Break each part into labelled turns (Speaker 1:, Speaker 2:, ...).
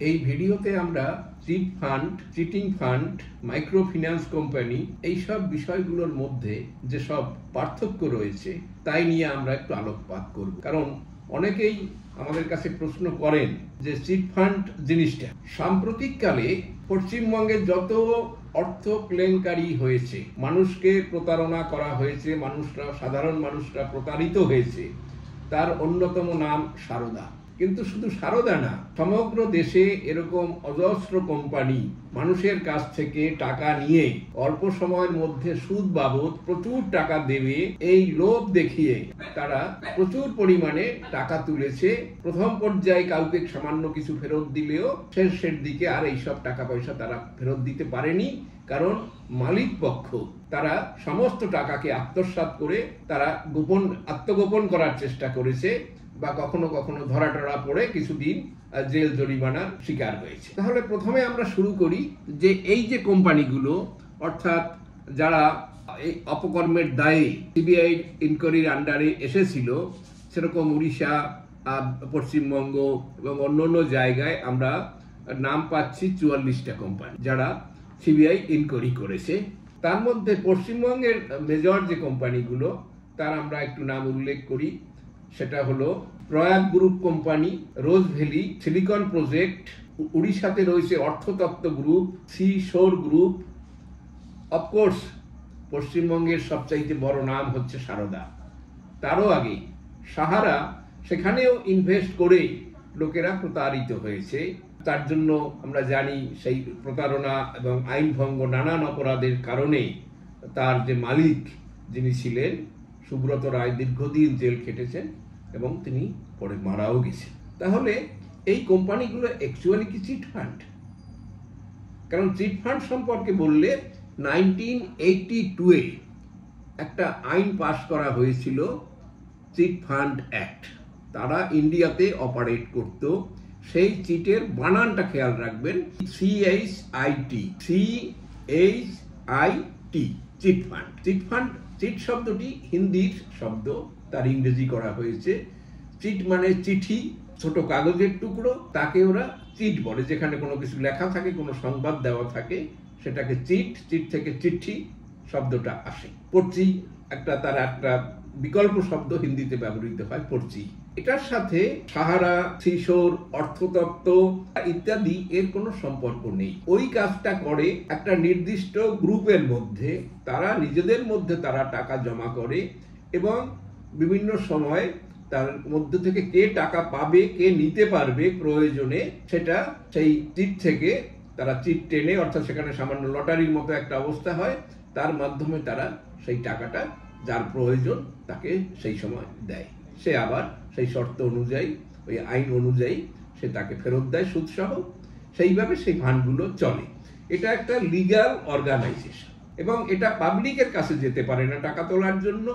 Speaker 1: এই ভিডিওতে আমরা chit fund, cheating fund, micro finance company এইসব বিষয়গুলোর মধ্যে যে সব পার্থক্য রয়েছে তাই নিয়ে আমরা একটু আলোকপাত করব। কারণ অনেকেই আমাদের কাছে প্রশ্ন করেন যে চিট ফান্ড জিনিসটা সাম্প্রতিককালে পশ্চিমবঙ্গে যত অর্থ কেলেঙ্কারি হয়েছে, মানুষকে প্রতারণা করা হয়েছে, সাধারণ মানুষরা প্রতারিত হয়েছে, তার অন্যতম নাম সারদা। কিন্তু শুধু সারদা না, সমগ্র দেশে এরকম অজস্র কোম্পানি মানুষের কাছ থেকে টাকা নিয়ে অল্প সময়ের মধ্যে সুদ বাবদ প্রচুর টাকা দেবে এই লোভ দেখিয়ে তারা প্রচুর পরিমাণে টাকা তুলেছে। প্রথম পর্যায়ে কাউকে সামান্য কিছু ফেরত দিলেও শেষের দিকে আর এইসব টাকা পয়সা তারা ফেরত দিতে পারেনি, কারণ মালিক পক্ষ তারা সমস্ত টাকাকে আত্মসাৎ করে তারা আত্মগোপন করার চেষ্টা করেছে বা কখনো কখনো ধরা টরা পড়ে কিছুদিন জেল জরিমানার শিকার হয়েছে। তাহলে প্রথমে আমরা শুরু করি যে এই যে কোম্পানিগুলো, অর্থাৎ যারা এই অপকর্মের দায়ে সিবিআই ইনকোয়ারির আন্ডারে এসেছিল, সেরকম উড়িষ্যা, পশ্চিমবঙ্গ এবং অন্যান্য জায়গায় আমরা নাম পাচ্ছি 44টা কোম্পানি যারা সিবিআই ইনকোয়ারি করেছে। তার মধ্যে পশ্চিমবঙ্গের মেজর যে কোম্পানিগুলো তার আমরা একটু নাম উল্লেখ করি। সেটা হলো Prayag group company, Rose Valley, silicon project, উড়িষ্যাতে রয়েছে Arthatattva group, Sea Shore group, of course পশ্চিমবঙ্গের সবচাইতে বড় নাম হচ্ছে সারদা। তারও আগে সাহারা, সেখানেও ইনভেস্ট করে লোকেরা প্রতারিত হয়েছে। তার জন্য আমরা জানি সেই প্রতারণা এবং আইন ভঙ্গ নানান অপরাধের কারণে তার যে মালিক যিনি ছিলেন সুব্রত রায় দীর্ঘদিন জেল খেটেছেন এবং তিনি পরে মারাও গেছেন। তাহলে এই কোম্পানিগুলো অ্যাকচুয়ালি কি চিট ফান্ড? কারণ চিট ফান্ড সম্পর্কে বললে 1982-এ একটা আইন পাস করা হয়েছিল, চিট ফান্ড অ্যাক্ট। তারা ইন্ডিয়াতে অপারেট করত। সেই চিটের বানানটা খেয়াল রাখবেন, CHIT, chit fund. Chit fund, chit শব্দটি হিন্দির শব্দ, তার ইংরেজি করা হয়েছে। চিট মানে চিঠি, ছোট কাগজের টুকরো, তাকে ওরা চিট বলে। যেখানে কোনো কিছু লেখা থাকে, কোনো সংবাদ দেওয়া থাকে, সেটাকে চিট। চিট থেকে চিঠি শব্দটা আসে। পর্চি তার একটা বিকল্প শব্দ হিন্দিতে ব্যবহৃত হয়, পর্চি। এটার সাথে সাহারা, সিশোর, অর্থতত্ত্ব ইত্যাদি এর কোনো সম্পর্ক নেই। ওই কাজটা করে একটা নির্দিষ্ট গ্রুপের মধ্যে, তারা নিজেদের মধ্যে তারা টাকা জমা করে এবং বিভিন্ন সময় তার মধ্যে থেকে কে টাকা পাবে, কে নিতে পারবে প্রয়োজনে, সেটা সেই চিট থেকে তারা চিট টেনে, অর্থাৎ সেখানে সামান্য লটারির মতো একটা অবস্থা হয়, তার মাধ্যমে তারা সেই টাকাটা যার প্রয়োজন তাকে সেই সময় দেয়। সে আবার সেই শর্ত অনুযায়ী, ওই আইন অনুযায়ী সে তাকে ফেরত দেয় সুদসহ। সেইভাবে সেই ফান্ডগুলো চলে। এটা একটা লিগ্যাল অর্গানাইজেশন এবং এটা পাবলিকের কাছে যেতে পারে না টাকা তোলার জন্য,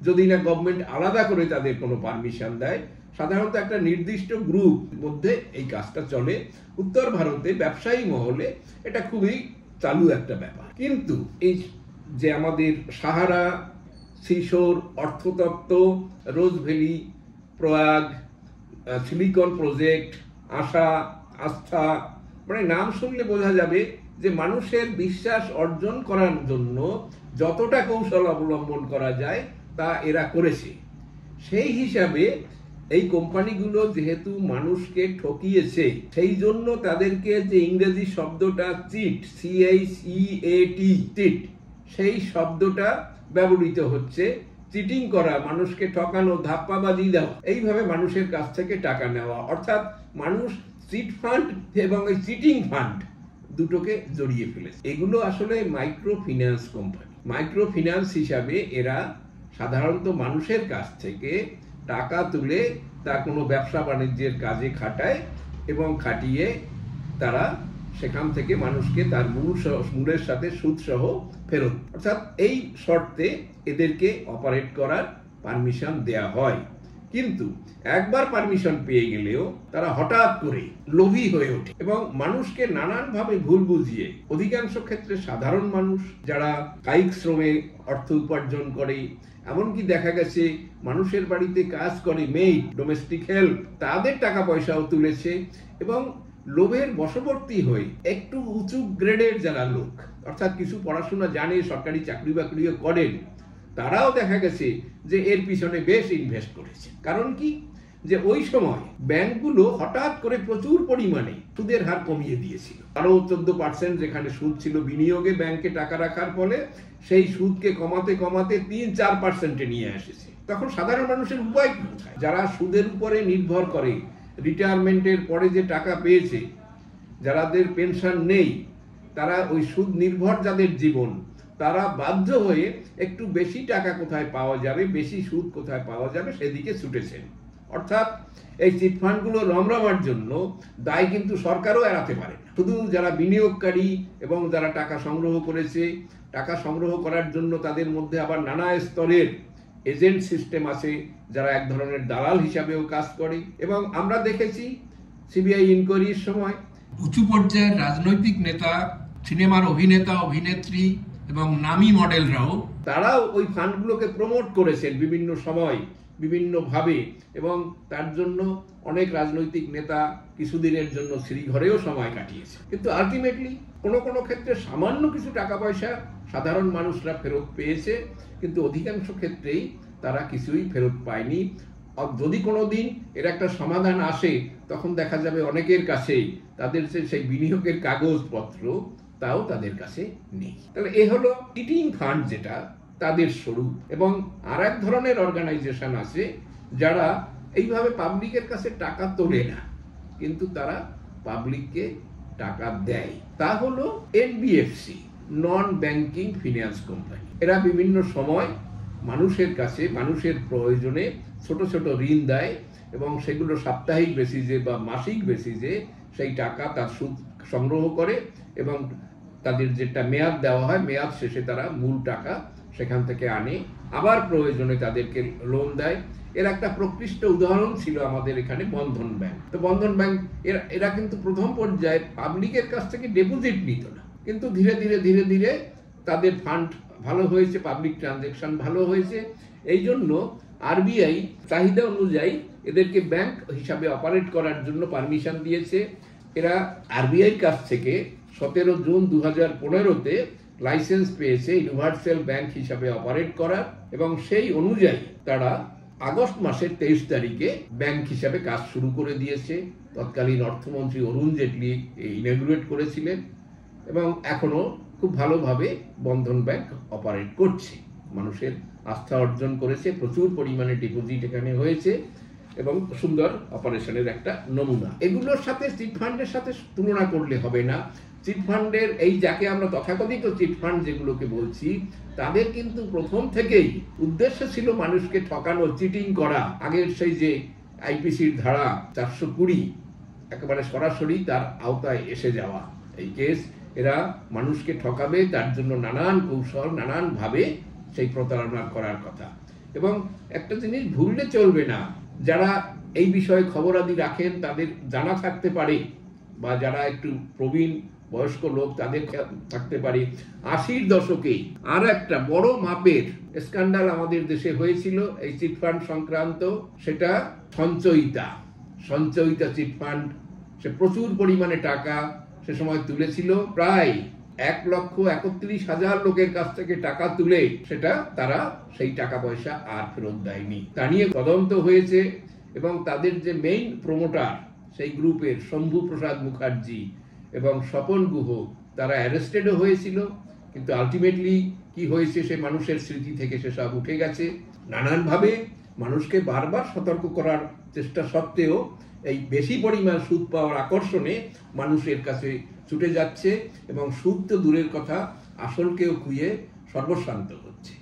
Speaker 1: যদি না গভর্নমেন্ট আলাদা করে তাদের কোনো পারমিশন দেয়। সাধারণত একটা নির্দিষ্ট গ্রুপ মধ্যে এই কাজটা চলে। উত্তর ভারতে ব্যবসায়ী মহলে এটা খুবই চালু একটা ব্যাপার। কিন্তু এই যে আমাদের সাহারা, সিশোর, অর্থতত্ত্ব, রোজ ভ্যালি, প্রয়াগ, সিলিকন প্রজেক্ট, আস্থা, মানে নাম শুনলে বোঝা যাবে যে মানুষের বিশ্বাস অর্জন করার জন্য যতটা কৌশল অবলম্বন করা যায় তা এরা করেছে। সেই হিসাবে এই কোম্পানিগুলো যেহেতু মানুষকে ঠকিয়েছে, সেই জন্য তাদেরকে যে ইংরেজি শব্দটা চিট, CHEAT, চিট, সেই শব্দটা ব্যবহৃত হচ্ছে। চিটিং করা, মানুষকে ঠকানো, ধাপ্পাবাজি দেওয়া, এইভাবে মানুষের কাছ থেকে টাকা নেওয়া, অর্থাৎ মানুষ চিট ফান্ড এবং এই চিটিং ফান্ড দুটোকে জড়িয়ে ফেলেছে। এগুলো আসলে micro finance company. Micro finance হিসাবে এরা সাধারণত মানুষের কাছ থেকে টাকা তুলে তা কোনো ব্যবসা বাণিজ্যের কাজে খাটায় এবং খাটিয়ে তারা সেখান থেকে মানুষকে তার মূলের সাথে সুদসহ ফেরত, অর্থাৎ এই শর্তে এদেরকে অপারেট করার পারমিশন দেয়া হয়। কিন্তু একবার পারমিশন পেয়ে গেলেও তারা হঠাৎ করে লোভী হয়ে ওঠে এবং মানুষকে নানানভাবে ভুল বুঝিয়ে, অধিকাংশ ক্ষেত্রে সাধারণ মানুষ যারা কায়িক শ্রমে অর্থ উপার্জন করে, এমনকি দেখা গেছে মানুষের বাড়িতে কাজ করে মেয়ে, ডোমেস্টিক হেল্প, তাদের টাকা পয়সাও তুলেছে এবং লোভের বশবর্তী হয়ে একটু উঁচু গ্রেডের যারা লোক, অর্থাৎ কিছু পড়াশোনা জানে, সরকারি চাকরি বাকরিও করেন, তারাও দেখা গেছে যে এর পিছনে বেশ ইনভেস্ট করেছে। কারণ কি, যে ওই সময় ব্যাংকগুলো হঠাৎ করে প্রচুর পরিমাণে সুদের হার কমিয়ে দিয়েছিল। আরো 14% যেখানে সুদ ছিল বিনিয়োগে ব্যাংকে টাকা রাখার ফলে, সেই সুদকে কমাতে কমাতে 3-4% নিয়ে এসেছে। তখন সাধারণ মানুষের উপায় কোথায়? যারা সুদের উপরে নির্ভর করে, রিটায়ারমেন্টের পরে যে টাকা পেয়েছে, যাদের পেনশন নেই, তারা ওই সুদ নির্ভর যাদের জীবন, তারা বাধ্য হয়ে একটু বেশি টাকা কোথায় পাওয়া যাবে, বেশি সুদ কোথায় পাওয়া যাবে সেদিকে ছুটেছেন। অর্থাৎ এই চিটফান্ডগুলো রমরমার জন্য দায় কিন্তু সরকারও এড়াতে পারে না। শুধু যারা বিনিয়োগকারী এবং যারা টাকা সংগ্রহ করেছে, টাকা সংগ্রহ করার জন্য তাদের মধ্যে আবার নানা স্তরের এজেন্ট সিস্টেম আছে, যারা এক ধরনের দালাল হিসাবেও কাজ করে। এবং আমরা দেখেছি সিবিআই ইনকোয়ারির সময় উঁচু পর্যায়ের রাজনৈতিক নেতা, সিনেমার অভিনেতা অভিনেত্রী এবং নামী মডেলরাও, তারাও ওই ফান্ডগুলোকে প্রমোট করেছেন বিভিন্ন সময় বিভিন্নভাবে, এবং তার জন্য অনেক রাজনৈতিক নেতা কিছুদিনের জন্য শ্রীঘরেও সময় কাটিয়েছে। কিন্তু আলটিমেটলি কোনো কোনো ক্ষেত্রে সামান্য কিছু টাকা পয়সা সাধারণ মানুষরা ফেরত পেয়েছে, কিন্তু অধিকাংশ ক্ষেত্রেই তারা কিছুই ফেরত পায়নি। যদি কোনোদিন এর একটা সমাধান আসে, তখন দেখা যাবে অনেকের কাছেই তাদের সেই বিনিয়োগের কাগজপত্র তাও তাদের কাছে নেই। তাহলে এ হলো চিটিং ফান্ড, যেটা তাদের স্বরূপ। এবং আর এক ধরনের অর্গানাইজেশন আছে যারা এইভাবে পাবলিকের কাছে টাকা তোলে না, কিন্তু তারা পাবলিককে টাকা দেয়। তা হলো NBFC, non banking finance company. এরা বিভিন্ন সময় মানুষের কাছে, মানুষের প্রয়োজনে ছোট ছোট ঋণ দেয়, এবং সেগুলো সাপ্তাহিক বেসিসে বা মাসিক বেসিসে সেই টাকা তার সুদ সংগ্রহ করে, এবং তাদের যেটা মেয়াদ দেওয়া হয়, মেয়াদ শেষে তারা মূল টাকা সেখান থেকে আনে, আবার প্রয়োজনে তাদেরকে লোন দেয়। এর একটা প্রকৃষ্ট উদাহরণ ছিল আমাদের এখানে বন্ধন ব্যাংক। তো বন্ধন ব্যাংক এরা কিন্তু প্রথম পর্যায়ে পাবলিকের কাছ থেকে ডিপোজিট নিত না, কিন্তু ধীরে ধীরে ধীরে ধীরে তাদের ফান্ড ভালো হয়েছে, পাবলিক ট্রানজ্যাকশন ভালো হয়েছে। এই জন্য আরবিআই চাহিদা অনুযায়ী এদেরকে ব্যাংক হিসাবে অপারেট করার জন্য পারমিশন দিয়েছে। এরা আরবিআইর কাছ থেকে 17 জুন 2015-তে লাইসেন্স পেয়েছে ইউনিভার্সাল ব্যাংক হিসাবে অপারেট করার, এবং সেই অনুযায়ী তারা আগস্ট মাসের 23 তারিখে ব্যাংক হিসাবে কাজ শুরু করে দিয়েছে। তৎকালীন অর্থমন্ত্রী অরুণ জেটলি ইনঅগুরেট করেছিলেন, এবং এখনো খুব ভালোভাবে বন্ধন ব্যাংক অপারেট করছে, মানুষের আস্থা অর্জন করেছে, প্রচুর পরিমাণে ডিপোজিট এখানে হয়েছে, এবং সুন্দর অপারেশনের একটা নমুনা। এগুলোর সাথে চিটফান্ডের সাথে তুলনা করলে হবে না। চিটফান্ডের এই যাকে আমরা তথাকথিত চিটফান্ড যেগুলোকে বলছি, তাদের কিন্তু প্রথম থেকেই উদ্দেশ্য ছিল মানুষকে ঠকানো, চিটিং করা। আগের সেই যে আইপিসির ধারা 420 একেবারে সরাসরি তার আওতায় এসে যাওয়া এই কেস। এরা মানুষকে ঠকাবে, তার জন্য নানান কৌশল, নানান ভাবে সেই প্রতারণা করার কথা। এবং একটা জিনিস ভুললে চলবে না, যারা এই বিষয়ে খবরাদি রাখেন তাদের জানা থাকতে পারে, বা যারা একটু প্রবীণ বয়স্ক লোক তাদের থাকতে পারে, 80-র দশকে আর একটা বড় মাপের স্ক্যান্ডাল আমাদের দেশে হয়েছিল এই চিটফান্ড সংক্রান্ত। সেটা সঞ্চয়িতা চিটফান্ড। সে প্রচুর পরিমাণে টাকা সে সময় তুলেছিল, প্রায় 1,31,000 লোকের কাছ থেকে টাকা তুলে সেটা তারা সেই টাকা পয়সা আর ফেরত দেয়নি। তা নিয়ে তদন্ত হয়েছে, এবং তাদের যে মেইন প্রমোটার সেই গ্রুপের শম্ভু প্রসাদ মুখার্জি এবং স্বপন গুহ, তারা অ্যারেস্টেডও হয়েছিল। কিন্তু আলটিমেটলি কি হয়েছে সে মানুষের স্মৃতি থেকে সেসব উঠে গেছে। নানানভাবে মানুষকে বারবার সতর্ক করার চেষ্টা সত্ত্বেও এই বেশি পরিমাণ সুদ পাওয়ার আকর্ষণে মানুষের কাছে ছুটে যাচ্ছে, এবং সুদ তো দূরের কথা, আসলকেও খুইয়ে সর্বশান্ত হচ্ছে।